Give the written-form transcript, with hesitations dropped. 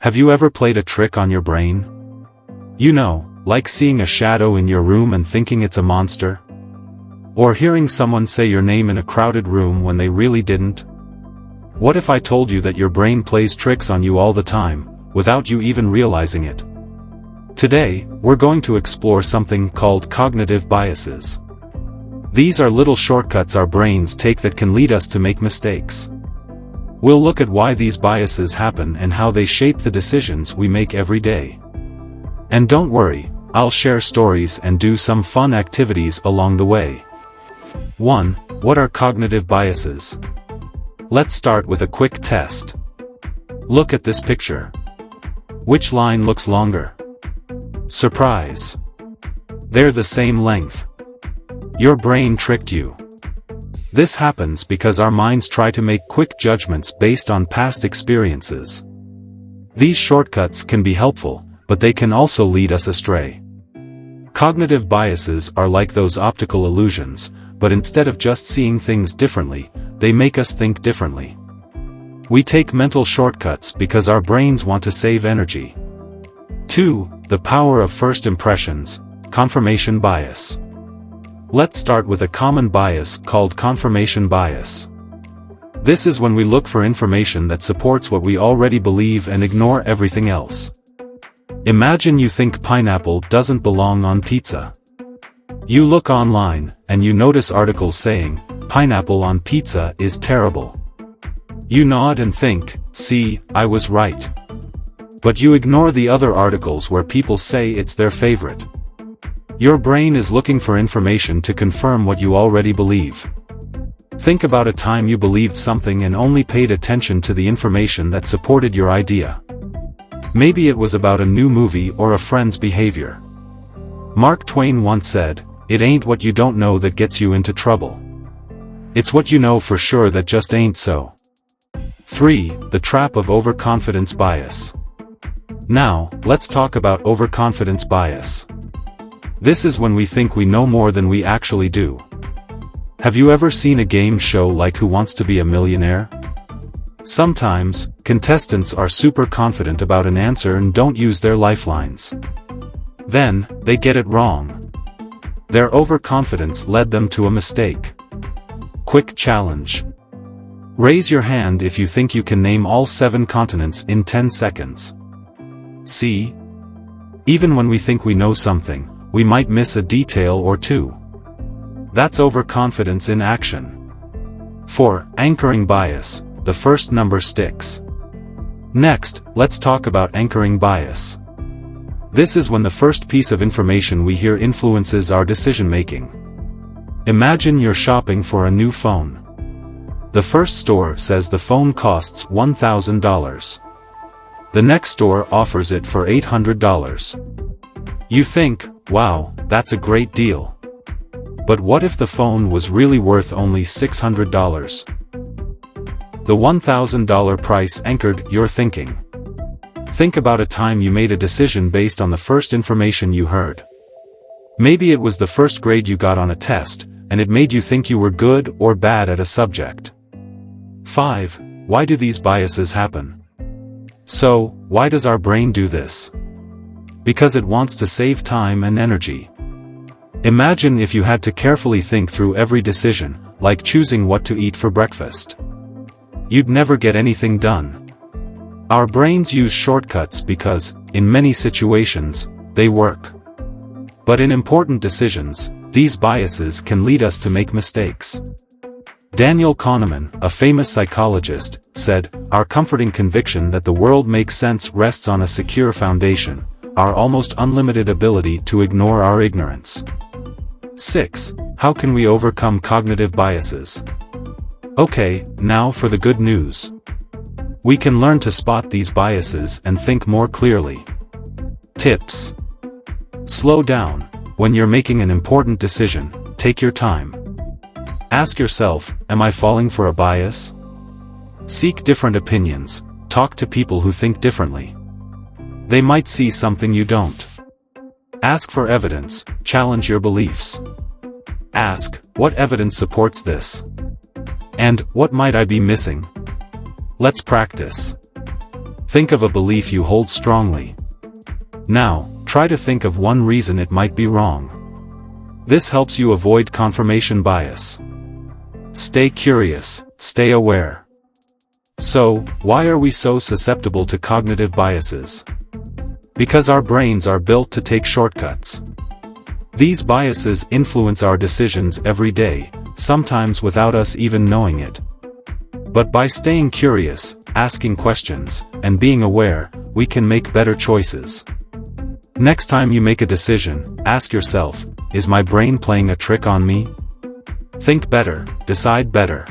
Have you ever played a trick on your brain? You know, like seeing a shadow in your room and thinking it's a monster? Or hearing someone say your name in a crowded room when they really didn't? What if I told you that your brain plays tricks on you all the time, without you even realizing it? Today, we're going to explore something called cognitive biases. These are little shortcuts our brains take that can lead us to make mistakes. We'll look at why these biases happen and how they shape the decisions we make every day. And don't worry, I'll share stories and do some fun activities along the way. 1. What are cognitive biases? Let's start with a quick test. Look at this picture. Which line looks longer? Surprise! They're the same length. Your brain tricked you. This happens because our minds try to make quick judgments based on past experiences. These shortcuts can be helpful, but they can also lead us astray. Cognitive biases are like those optical illusions, but instead of just seeing things differently, they make us think differently. We take mental shortcuts because our brains want to save energy. 2. The power of first impressions, confirmation bias. Let's start with a common bias called confirmation bias. This is when we look for information that supports what we already believe and ignore everything else. Imagine you think pineapple doesn't belong on pizza. You look online, and you notice articles saying, "Pineapple on pizza is terrible." You nod and think, "See, I was right." But you ignore the other articles where people say it's their favorite. Your brain is looking for information to confirm what you already believe. Think about a time you believed something and only paid attention to the information that supported your idea. Maybe it was about a new movie or a friend's behavior. Mark Twain once said, "It ain't what you don't know that gets you into trouble. It's what you know for sure that just ain't so." 3. The trap of overconfidence bias. Now, let's talk about overconfidence bias. This is when we think we know more than we actually do. Have you ever seen a game show like Who Wants to Be a Millionaire? Sometimes, contestants are super confident about an answer and don't use their lifelines. Then, they get it wrong. Their overconfidence led them to a mistake. Quick challenge. Raise your hand if you think you can name all 7 continents in 10 seconds. See? Even when we think we know something, we might miss a detail or two. That's overconfidence in action. 4. Anchoring bias, the first number sticks. Next, let's talk about anchoring bias. This is when the first piece of information we hear influences our decision-making. Imagine you're shopping for a new phone. The first store says the phone costs $1,000. The next store offers it for $800. You think, wow, that's a great deal. But what if the phone was really worth only $600? The $1,000 price anchored your thinking. Think about a time you made a decision based on the first information you heard. Maybe it was the first grade you got on a test, and it made you think you were good or bad at a subject. 5. Why do these biases happen? So, why does our brain do this? Because it wants to save time and energy. Imagine if you had to carefully think through every decision, like choosing what to eat for breakfast. You'd never get anything done. Our brains use shortcuts because, in many situations, they work. But in important decisions, these biases can lead us to make mistakes. Daniel Kahneman, a famous psychologist, said, "Our comforting conviction that the world makes sense rests on a secure foundation, our almost unlimited ability to ignore our ignorance." 6. How can we overcome cognitive biases? Okay, now for the good news. We can learn to spot these biases and think more clearly. Tips. Slow down. When you're making an important decision, take your time. Ask yourself, am I falling for a bias? Seek different opinions, talk to people who think differently. They might see something you don't. Ask for evidence, challenge your beliefs. Ask, what evidence supports this? And, what might I be missing? Let's practice. Think of a belief you hold strongly. Now, try to think of one reason it might be wrong. This helps you avoid confirmation bias. Stay curious, stay aware. So, why are we so susceptible to cognitive biases? Because our brains are built to take shortcuts. These biases influence our decisions every day, sometimes without us even knowing it. But by staying curious, asking questions, and being aware, we can make better choices. Next time you make a decision, ask yourself, is my brain playing a trick on me? Think better, decide better.